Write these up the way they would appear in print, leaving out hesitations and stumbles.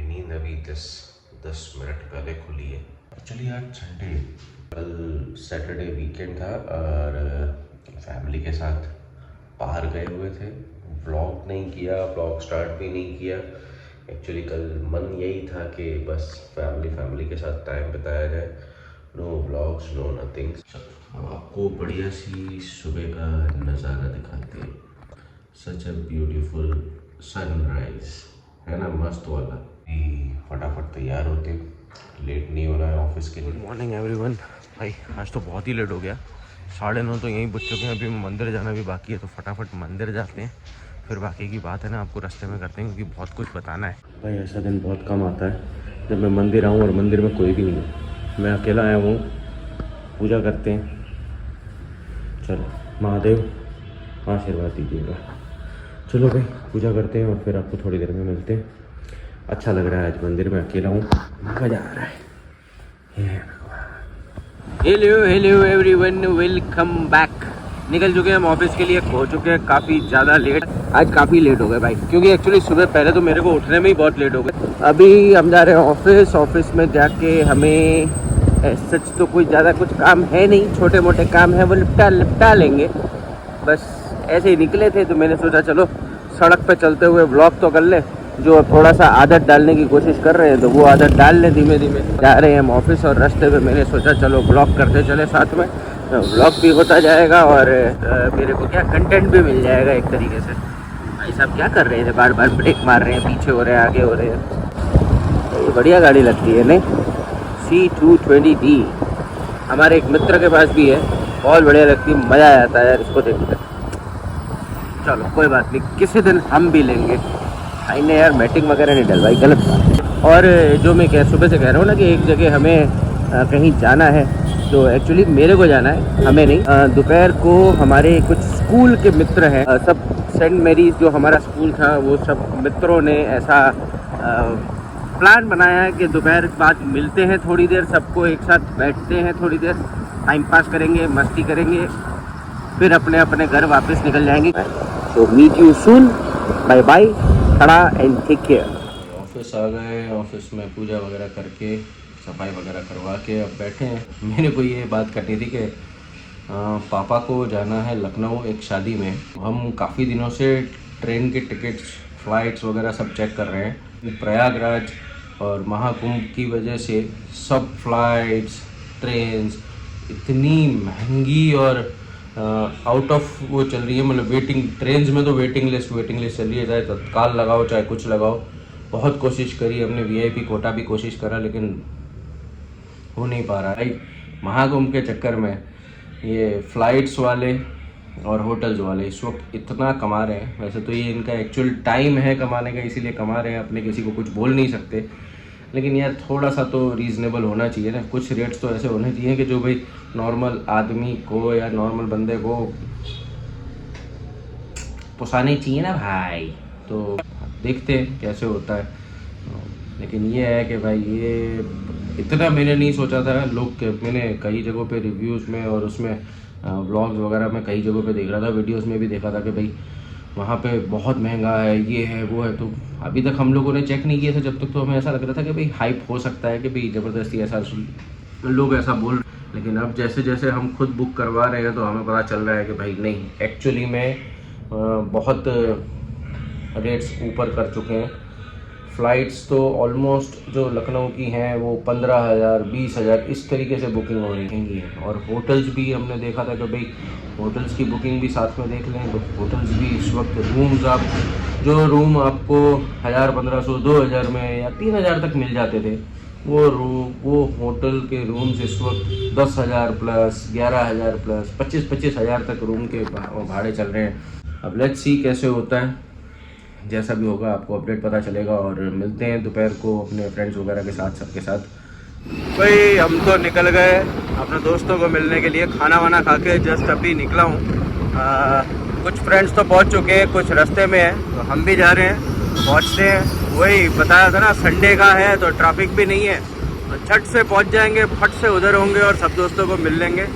नींद अभी 10 मिनट पहले खुली है। चलिए आज संडे, कल सैटरडे वीकेंड था और फैमिली के साथ बाहर गए हुए थे। व्लॉग नहीं किया, व्लॉग स्टार्ट भी नहीं किया। एक्चुअली कल मन यही था कि बस फैमिली के साथ टाइम बिताया जाए। No vlogs, no nothing. अब आपको बढ़िया सी सुबह का नज़ारा दिखाते हैं। सच अ ब्यूटीफुल सनराइज है ना, मस्त वाला। फटाफट तैयार होते, लेट नहीं होना है ऑफिस के लिए। Good morning everyone. भाई आज तो बहुत ही लेट हो गया, 9:30 तो यहीं बज चुके हैं। अभी मंदिर जाना भी बाकी है, तो फटाफट मंदिर जाते हैं, फिर बाकी की बात है ना आपको रास्ते में करते हैं, क्योंकि बहुत कुछ बताना है। भाई ऐसा दिन बहुत कम आता है जब मैं मंदिर आऊँ और मंदिर में कोई भी नहीं है, मैं अकेला आया हूँ। पूजा करते हैं, चलो महादेव आशीर्वाद दीजिएगा। चलो भाई पूजा करते हैं और फिर आपको थोड़ी देर में मिलते हैं। अच्छा लग रहा है, आज मंदिर में अकेला हूँ, मज़ा आ रहा है। Hello everyone, welcome back. निकल चुके हैं हम ऑफिस के लिए, हो चुके हैं काफ़ी ज़्यादा लेट। आज काफ़ी लेट हो गए भाई, क्योंकि एक्चुअली सुबह पहले तो मेरे को उठने में ही बहुत लेट हो गए। अभी हम जा रहे हैं ऑफिस में जाके हमें सच तो कुछ ज़्यादा कुछ काम है नहीं, छोटे मोटे काम है वो लिपटा लेंगे। बस ऐसे ही निकले थे तो मैंने सोचा चलो सड़क पे चलते हुए व्लॉग तो कर ले। जो थोड़ा सा आदत डालने की कोशिश कर रहे हैं तो वो आदत डाल लें। धीमे धीमे जा रहे हैं हम ऑफिस और रास्ते में मैंने सोचा चलो व्लॉग करते चले साथ में। व्लॉग भी होता जाएगा और मेरे को क्या कंटेंट भी मिल जाएगा एक तरीके से। भाई साहब क्या कर रहे थे, बार बार ब्रेक मार रहे हैं, पीछे हो रहे हैं, आगे हो रहे हैं। ये बढ़िया गाड़ी लगती है नहीं, C220D हमारे एक मित्र के पास भी है, बहुत बढ़िया लगती है, मज़ा आ जाता है यार इसको देखकर। चलो कोई बात नहीं, किसी दिन हम भी लेंगे। ने यार मैटिंग वगैरह नहीं डलवाई, गलत बात। और जो मैं सुबह से कह रहा हूँ ना कि एक जगह हमें कहीं जाना है, तो एक्चुअली मेरे को जाना है, हमें नहीं। दोपहर को हमारे कुछ स्कूल के मित्र हैं, सब सेंट मेरीज जो हमारा स्कूल था, वो सब मित्रों ने ऐसा प्लान बनाया है कि दोपहर बाद मिलते हैं, थोड़ी देर सबको एक साथ बैठते हैं, थोड़ी देर टाइम पास करेंगे, मस्ती करेंगे, फिर अपने अपने घर वापस निकल जाएंगे। तो meet you soon, bye bye, खड़ा एंड टेक केयर। ऑफिस आ गए, ऑफिस में पूजा वगैरह करके सफाई वगैरह करवा के अब बैठे हैं। मेरे को ये बात करनी थी कि पापा को जाना है लखनऊ एक शादी में। हम काफ़ी दिनों से ट्रेन के टिकट्स, फ्लाइट्स वगैरह सब चेक कर रहे हैं। प्रयागराज और महाकुंभ की वजह से सब फ्लाइट्स, ट्रेन्स इतनी महंगी और आउट ऑफ वो चल रही है, मतलब वेटिंग। ट्रेन्स में तो वेटिंग लिस्ट चल रही है, चाहे तत्काल लगाओ चाहे कुछ लगाओ। बहुत कोशिश करी हमने, VIP कोटा भी कोशिश करा, लेकिन हो नहीं पा रहा है। महाकुंभ के चक्कर में ये फ्लाइट्स वाले और होटल्स वाले इस वक्त इतना कमा रहे हैं। वैसे तो ये इनका एक्चुअल टाइम है कमाने का, इसीलिए कमा रहे हैं, अपने किसी को कुछ बोल नहीं सकते। लेकिन यार थोड़ा सा तो रीज़नेबल होना चाहिए ना, कुछ रेट्स तो ऐसे होने चाहिए कि जो भाई नॉर्मल आदमी को या नॉर्मल बंदे को पोसाने चाहिए ना भाई। तो देखते हैं कैसे होता है। लेकिन ये है कि भाई ये इतना मैंने नहीं सोचा था। मैंने कई जगहों पे रिव्यूज़ में और उसमें व्लॉग्स वगैरह में कई जगहों पे देख रहा था, वीडियोस में भी देखा था कि भाई वहाँ पे बहुत महंगा है, ये है वो है। तो अभी तक हम लोगों ने चेक नहीं किया था जब तक, तो हमें ऐसा लग रहा था कि भाई हाइप हो सकता है कि भाई ज़बरदस्ती ऐसा लोग ऐसा बोल रहे। लेकिन अब जैसे जैसे हम खुद बुक करवा रहे हैं तो हमें पता चल रहा है कि भाई नहीं, एक्चुअली में बहुत रेट्स ऊपर कर चुके हैं। फ़्लाइट्स तो ऑलमोस्ट जो लखनऊ की हैं वो 15,000 20,000 इस तरीके से बुकिंग हो रही है। और होटल्स भी हमने देखा था कि भाई होटल्स की बुकिंग भी साथ में देख लें। तो होटल्स भी इस वक्त रूम्स, आप जो रूम आपको 1,000 1,500 2,000 में या 3,000 तक मिल जाते थे, वो होटल के रूम्स इस वक्त 10,000 प्लस, 11,000 प्लस, 25,000 तक रूम के भाड़े चल रहे हैं। अब लेट्स सी कैसे होता है, जैसा भी होगा आपको अपडेट पता चलेगा। और मिलते हैं दोपहर को अपने फ्रेंड्स वगैरह के साथ, सबके साथ। भाई हम तो निकल गए अपने दोस्तों को मिलने के लिए, खाना वाना खा के जस्ट अभी निकला हूँ। कुछ फ्रेंड्स तो पहुँच चुके हैं, कुछ रास्ते में हैं, तो हम भी जा रहे हैं, पहुँचते हैं। वही बताया था ना, संडे का है तो ट्रैफिक भी नहीं है, तो झट से पहुँच जाएंगे, फट से उधर होंगे और सब दोस्तों को मिल लेंगे।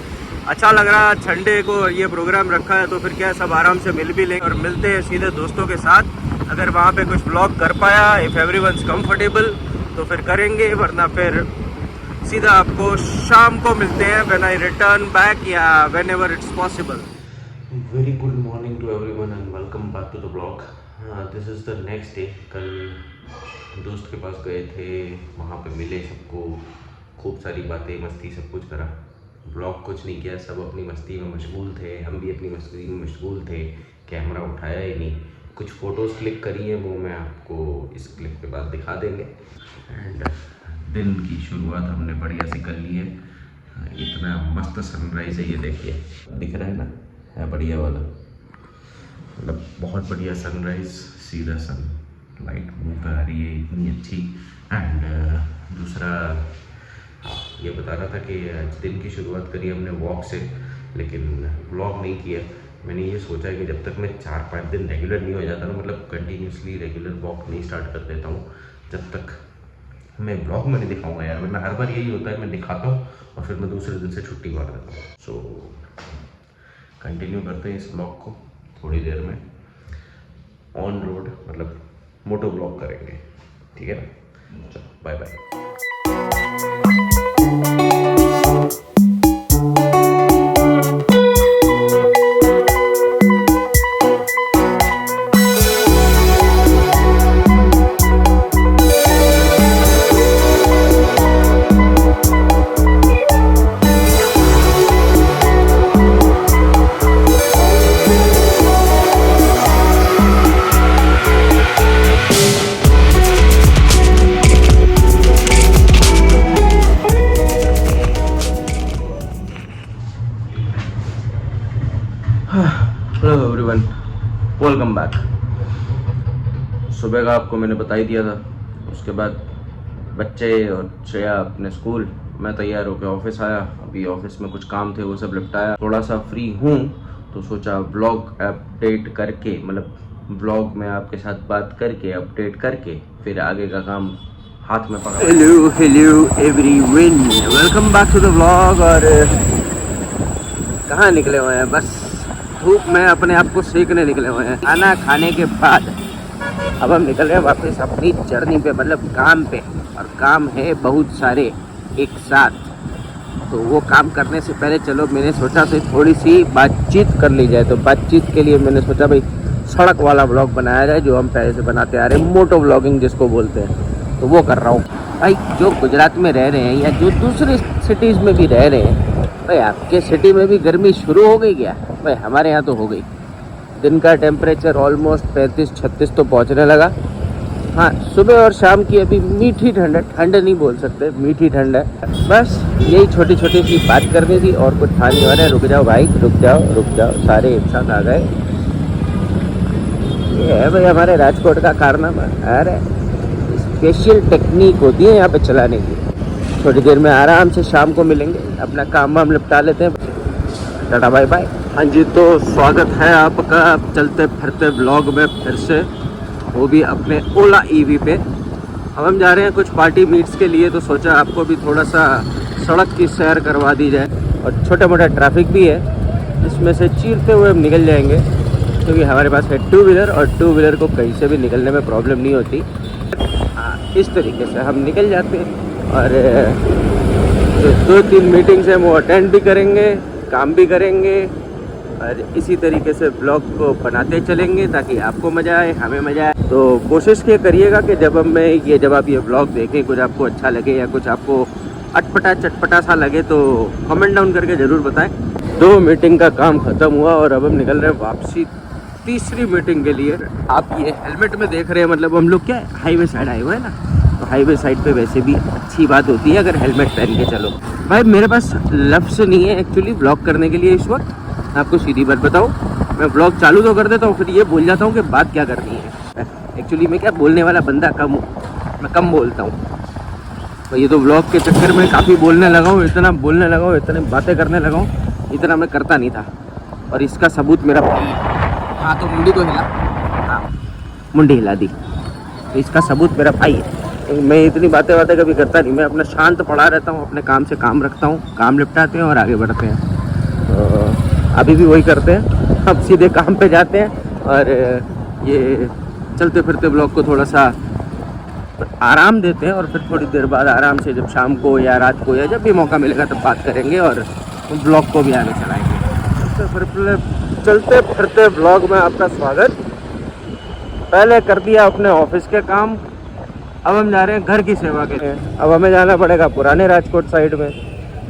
अच्छा लग रहा है, संडे को ये प्रोग्राम रखा है तो फिर क्या सब आराम से मिल भी लेंगे और मिलते हैं सीधे दोस्तों के साथ। अगर वहाँ पे कुछ ब्लॉग कर पाया, इफ़ एवरीवनस कंफर्टेबल तो फिर करेंगे, वरना फिर सीधा आपको शाम को मिलते हैं व्हेन आई रिटर्न बैक या whenever it's possible. Very good morning to everyone and welcome back to the blog. This is the next day. कल दोस्त के पास गए थे, वहाँ पे मिले सबको, खूब सारी बातें, मस्ती, सब कुछ करा। ब्लॉग कुछ नहीं किया, सब अपनी मस्ती में मशगूल थे, हम भी अपनी मस्ती में मशगूल थे। कैमरा उठाया ही नहीं। कुछ फ़ोटोज़ क्लिक करी है, वो मैं आपको इस क्लिप के बाद दिखा देंगे। एंड दिन की शुरुआत हमने बढ़िया से कर ली है। इतना मस्त सनराइज़ है, ये देखिए, दिख रहा है ना, है बढ़िया वाला, मतलब बहुत बढ़िया सनराइज़, सीधा सन, लाइट मुँह पे आ रही है इतनी अच्छी। एंड दूसरा ये बता रहा था कि आज दिन की शुरुआत करी हमने वॉक से, लेकिन व्लॉग नहीं किया। मैंने ये सोचा है कि जब तक मैं 4-5 दिन रेगुलर नहीं हो जाता ना, मतलब कंटिन्यूसली रेगुलर वॉक नहीं स्टार्ट कर देता हूँ, जब तक मैं ब्लॉग में नहीं दिखाऊंगा यार। वरना हर बार यही होता है, मैं दिखाता हूँ और फिर मैं दूसरे दिन से छुट्टी मार देता हूँ। सो कंटिन्यू करते हैं इस ब्लॉग को। थोड़ी देर में ऑन रोड, मतलब मोटो ब्लॉग करेंगे, ठीक है ना। चलो bye bye. Hello everyone, welcome back. सुबह का आपको मैंने बता ही दिया था। उसके बाद बच्चे और श्रेया अपने स्कूल, मैं तैयार होकर ऑफिस आया। अभी ऑफिस में कुछ काम थे, वो सब निपटाया, थोड़ा सा फ्री हूँ तो सोचा ब्लॉग अपडेट करके, मतलब ब्लॉग में आपके साथ बात करके, अपडेट करके, फिर आगे का काम हाथ में पकड़ा। Hello everyone, welcome back to the blog. और कहाँ निकले हुए हैं, बस धूप में अपने आप को सेकने निकले हुए हैं। खाना खाने के बाद अब हम निकल रहे हैं वापस अपनी जर्नी पे, मतलब काम पे। और काम है बहुत सारे एक साथ, तो वो काम करने से पहले चलो मैंने सोचा तो थोड़ी सी बातचीत कर ली जाए। तो बातचीत के लिए मैंने सोचा भाई सड़क वाला ब्लॉग बनाया जाए, जो हम पहले से बनाते आ रहे हैं, मोटो ब्लॉगिंग जिसको बोलते हैं। तो वो कर रहा हूँ भाई। जो गुजरात में रह रहे हैं या जो दूसरे सिटीज़ में भी रह रहे हैं, भाई आपके सिटी में भी गर्मी शुरू हो गई क्या? भाई हमारे यहाँ तो हो गई। दिन का टेम्परेचर ऑलमोस्ट 35-36 तो पहुँचने लगा। हाँ, सुबह और शाम की अभी मीठी ठंड है, ठंड नहीं बोल सकते, मीठी ठंड है। बस यही छोटी छोटी सी बात करनी थी और कुछ था नहीं। वाले रुक जाओ भाई, रुक जाओ, सारे एक साथ आ गए। ये है भाई हमारे राजकोट का कारनामा। अरे स्पेशल टेक्निक होती है यहाँ पे चलाने की। थोड़ी देर में आराम से शाम को मिलेंगे, अपना काम वाम निपटा लेते हैं। Tata bye bye. हाँ जी, तो स्वागत है आपका चलते फिरते ब्लॉग में फिर से, वो भी अपने ओला ईवी पे। अब हम जा रहे हैं कुछ पार्टी मीट्स के लिए, तो सोचा आपको भी थोड़ा सा सड़क की सैर करवा दी जाए। और छोटा मोटा ट्रैफिक भी है, इसमें से चीरते हुए हम निकल जाएंगे, क्योंकि हमारे पास है 2 व्हीलर और 2 व्हीलर को कहीं से भी निकलने में प्रॉब्लम नहीं होती। इस तरीके से हम निकल जाते हैं और जो 2-3 मीटिंग्स हैं वो अटेंड भी करेंगे, काम भी करेंगे, और इसी तरीके से ब्लॉग को बनाते चलेंगे ताकि आपको मज़ा आए, हमें मज़ा आए। तो कोशिश ये करिएगा कि जब आप ये ब्लॉग देखें, कुछ आपको अच्छा लगे या कुछ आपको अटपटा चटपटा सा लगे, तो कमेंट डाउन करके ज़रूर बताएं। 2 मीटिंग का काम ख़त्म हुआ और अब हम निकल रहे हैं वापसी तीसरी मीटिंग के लिए। आप ये हेलमेट में देख रहे हैं, मतलब हम लोग क्या हाईवे साइड आए हुए हैं ना, तो हाईवे साइड पे वैसे भी अच्छी बात होती है अगर हेलमेट पहन के चलो। भाई मेरे पास लफ्ज़ नहीं है एक्चुअली ब्लॉग करने के लिए इस वक्त। आपको सीधी बात बताऊँ, मैं ब्लॉग चालू तो कर देता हूँ, फिर ये भूल जाता हूँ कि बात क्या करनी है। एक्चुअली मैं क्या बोलने वाला बंदा कम हूँ, मैं कम बोलता हूँ। तो ये तो ब्लॉग के चक्कर में काफ़ी बोलने लगा हूँ, इतना बोलने लगा हूँ, इतने बातें करने लगा हूँ, इतना मैं करता नहीं था। और इसका सबूत मेरा हाँ, तो मुंडी तो हिला, हाँ मुंडी हिला दी, तो इसका सबूत मेरा भाई है। मैं इतनी बातें कभी करता नहीं, मैं अपना शांत पड़ा रहता हूँ, अपने काम से काम रखता हूँ, काम निपटाते हैं और आगे बढ़ते हैं। तो अभी भी वही करते हैं, अब सीधे काम पे जाते हैं। और ये चलते फिरते ब्लॉग को थोड़ा सा आराम देते हैं और फिर थोड़ी देर बाद आराम से जब शाम को या रात को या जब भी मौका मिलेगा तब बात करेंगे और ब्लॉग को भी आगे चलाएंगे। चलते फिरते ब्लॉग में आपका स्वागत। पहले कर दिया अपने ऑफिस के काम, अब हम जा रहे हैं घर की सेवा के लिए। अब हमें जाना पड़ेगा पुराने राजकोट साइड में।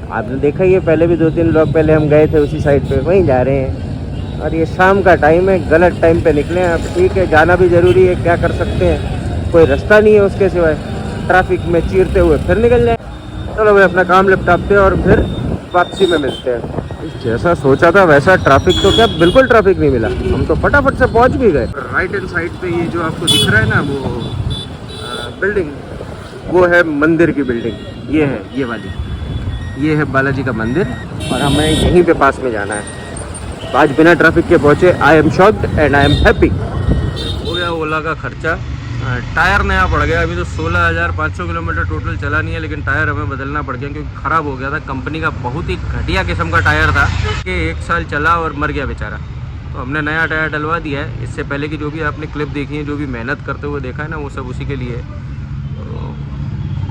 आपने देखा ही है, पहले भी 2-3 ब्लॉग पहले हम गए थे उसी साइड पे, वहीं जा रहे हैं। और ये शाम का टाइम है, गलत टाइम पे निकले हैं। अब ठीक है, जाना भी ज़रूरी है, क्या कर सकते हैं, कोई रास्ता नहीं है उसके सिवाय, ट्रैफिक में चीरते हुए फिर निकल जाए। चलो भाई अपना काम निपटाते हैं और फिर वापसी में मिलते हैं। जैसा सोचा था वैसा ट्रैफिक तो क्या बिल्कुल ट्रैफिक नहीं मिला, हम तो फटाफट से पहुंच भी गए। राइट हैंड साइड पे ये जो आपको दिख रहा है ना वो बिल्डिंग, वो है मंदिर की बिल्डिंग। ये है ये वाली, ये है बालाजी का मंदिर और हमें यहीं पे पास में जाना है। आज बिना ट्रैफिक के पहुंचे। I am shocked and I am happy. हो गया ओला का खर्चा, टायर नया पड़ गया। अभी तो 16,500 किलोमीटर टोटल चला नहीं है, लेकिन टायर हमें बदलना पड़ गया क्योंकि ख़राब हो गया था। कंपनी का बहुत ही घटिया किस्म का टायर था कि 1 साल चला और मर गया बेचारा। तो हमने नया टायर डलवा दिया है। इससे पहले की जो भी आपने क्लिप देखी है, जो भी मेहनत करते हुए देखा है ना, वो सब उसी के लिए। तो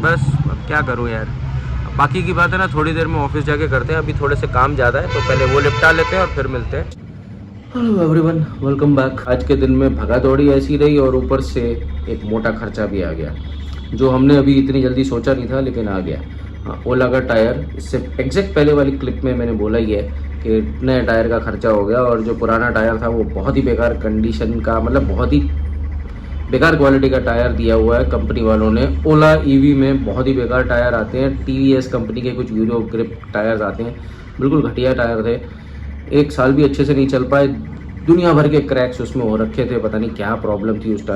बस अब क्या करूँ यार, बाकी की बात है ना थोड़ी देर में ऑफिस जाके करते हैं। अभी थोड़े से काम ज़्यादा है तो पहले वो निपटा लेते हैं और फिर मिलते हैं। Hello everyone, welcome back. आज के दिन में भगा दौड़ी ऐसी रही और ऊपर से एक मोटा खर्चा भी आ गया, जो हमने अभी इतनी जल्दी सोचा नहीं था, लेकिन आ गया। हाँ, ओला का टायर। इससे एग्जैक्ट पहले वाली क्लिप में मैंने बोला ही है कि नए टायर का खर्चा हो गया और जो पुराना टायर था वो बहुत ही बेकार कंडीशन का, मतलब बहुत ही बेकार क्वालिटी का टायर दिया हुआ है कंपनी वालों ने। ओला ईवी में बहुत ही बेकार टायर आते हैं। टीवीएस कंपनी के कुछ यूरो ग्रिप टायर्स आते हैं, बिल्कुल घटिया टायर थे। 1 साल भी अच्छे से नहीं चल पाए, दुनिया भर के क्रैक्स उसमें हो रखे थे। पता नहीं क्या प्रॉब्लम थी उस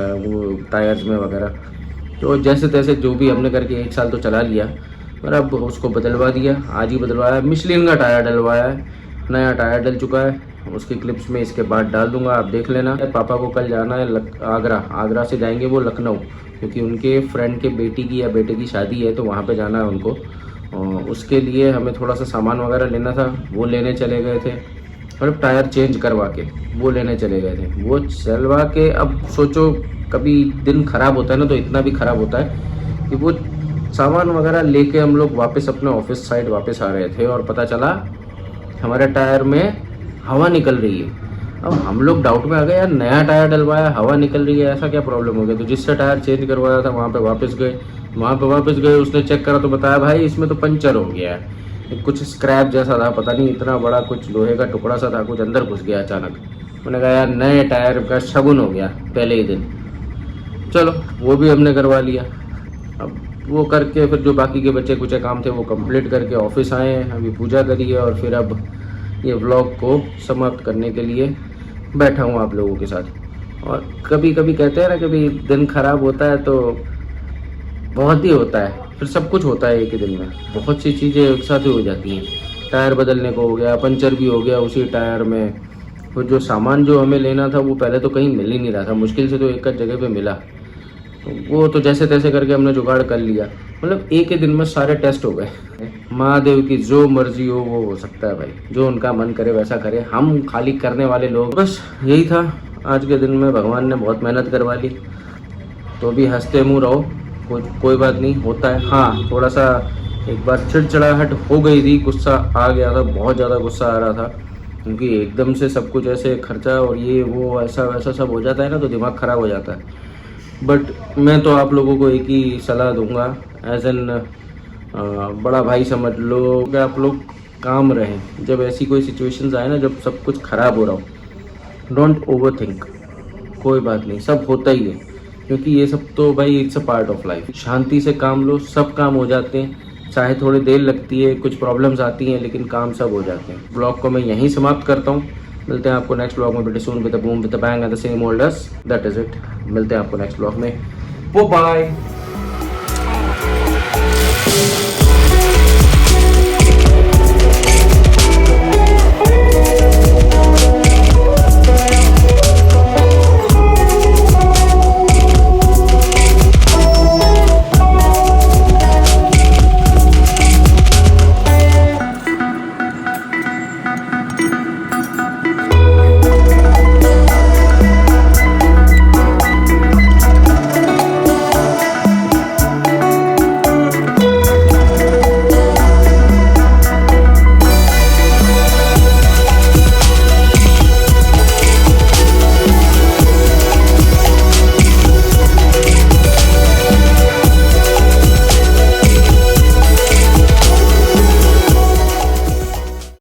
टायर्स में वगैरह। तो जैसे तैसे जो भी हमने करके 1 साल तो चला लिया, पर अब उसको बदलवा दिया। आज ही बदलवाया, मिशलिन का टायर डलवाया है, नया टायर डल चुका है। उसकी क्लिप्स में इसके बाद डाल दूंगा, आप देख लेना। पापा को कल जाना है आगरा से जाएंगे वो लखनऊ, क्योंकि उनके फ्रेंड के बेटी की या बेटे की शादी है, तो वहाँ पे जाना है उनको। उसके लिए हमें थोड़ा सा सामान वगैरह लेना था, वो लेने चले गए थे। मतलब टायर चेंज करवा के वो लेने चले गए थे, वो चलवा के। अब सोचो कभी दिन ख़राब होता है ना, तो इतना भी ख़राब होता है कि वो सामान वगैरह लेके हम लोग वापस अपने ऑफिस साइड वापस आ रहे थे और पता चला हमारे टायर में हवा निकल रही है। अब हम लोग डाउट में आ गए, यार नया टायर डलवाया, हवा निकल रही है, ऐसा क्या प्रॉब्लम हो गया। तो जिससे टायर चेंज करवाया था वहाँ पे वापस गए। उसने चेक करा तो बताया भाई इसमें तो पंचर हो गया है, कुछ स्क्रैप जैसा था, पता नहीं इतना बड़ा कुछ लोहे का टुकड़ा सा था, कुछ अंदर घुस गया अचानक। मैंने कहा यार नए टायर का शगुन हो गया पहले ही दिन। चलो वो भी हमने करवा लिया। अब वो करके फिर जो बाकी के बच्चे कुछ काम थे वो कंप्लीट करके ऑफिस आए हैं, अभी पूजा करी है और फिर अब ये व्लॉग को समाप्त करने के लिए बैठा हूँ आप लोगों के साथ। और कभी कभी कहते हैं ना, कभी दिन खराब होता है तो बहुत ही होता है, फिर सब कुछ होता है एक ही दिन में, बहुत सी चीज़ें एक साथ ही हो जाती हैं। टायर बदलने को हो गया, पंचर भी हो गया उसी टायर में। फिर जो सामान जो हमें लेना था वो पहले तो कहीं मिल ही नहीं रहा था, मुश्किल से तो एक जगह पे मिला। तो वो तो जैसे तैसे करके हमने जुगाड़ कर लिया। मतलब एक ही दिन में सारे टेस्ट हो गए। महादेव की जो मर्जी हो वो हो सकता है भाई, जो उनका मन करे वैसा करे, हम खाली करने वाले लोग। बस यही था आज के दिन में। भगवान ने बहुत मेहनत करवा ली, तो भी हंसते मुँह रहो, कोई बात नहीं, होता है। हाँ थोड़ा सा एक बार चिड़चिड़ाहट हो गई थी, गुस्सा आ गया था, बहुत ज़्यादा गुस्सा आ रहा था, क्योंकि एकदम से सब कुछ ऐसे खर्चा और ये वो ऐसा वैसा सब हो जाता है ना, तो दिमाग ख़राब हो जाता है। बट मैं तो आप लोगों को एक ही सलाह दूंगा, एज एन बड़ा भाई समझ लो कि आप लोग काम रहें। जब ऐसी कोई सिचुएशंस आए ना, जब सब कुछ ख़राब हो रहा हो, डोंट ओवर थिंक, कोई बात नहीं, सब होता ही है, क्योंकि ये सब तो भाई it's a part of life. शांति से काम लो, सब काम हो जाते हैं, चाहे थोड़ी देर लगती है, कुछ प्रॉब्लम्स आती हैं, लेकिन काम सब हो जाते हैं। ब्लॉग को मैं यहीं समाप्त करता हूँ, मिलते हैं आपको नेक्स्ट ब्लॉग में, very soon with a boom with a bang and the same old us, that is it. मिलते हैं आपको नेक्स्ट ब्लॉग में, बाय।